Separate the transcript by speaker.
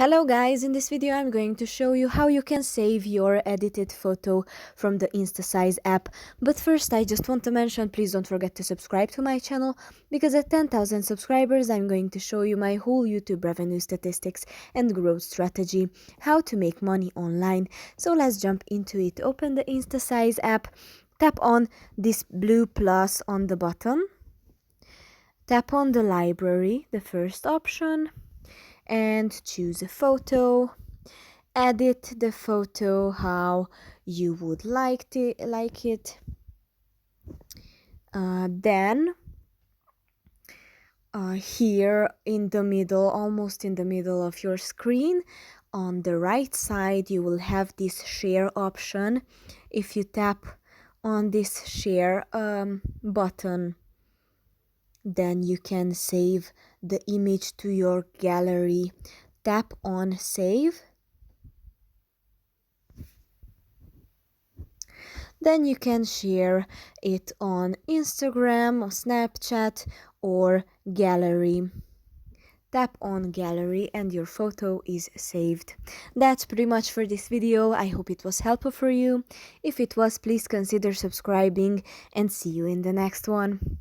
Speaker 1: Hello guys, in this video I'm going to show you how you can save your edited photo from the Instasize app. But first I just want to mention, please don't forget to subscribe to my channel, because at 10,000 subscribers I'm going to show you my whole YouTube revenue statistics and growth strategy, how to make money online. So let's jump into it. Open the Instasize app, tap on this blue plus on the bottom, tap on the library, the first option, and choose a photo. Edit the photo how you would like it. Then here in the middle, almost in the middle of your screen, on the right side you will have this share option. If you tap on this share button, then you can save the image to your gallery. Tap on save. Then you can share it on Instagram or Snapchat or gallery. Tap on gallery and your photo is saved. That's pretty much for this video. I hope it was helpful for you. If it was, please consider subscribing and see you in the next one.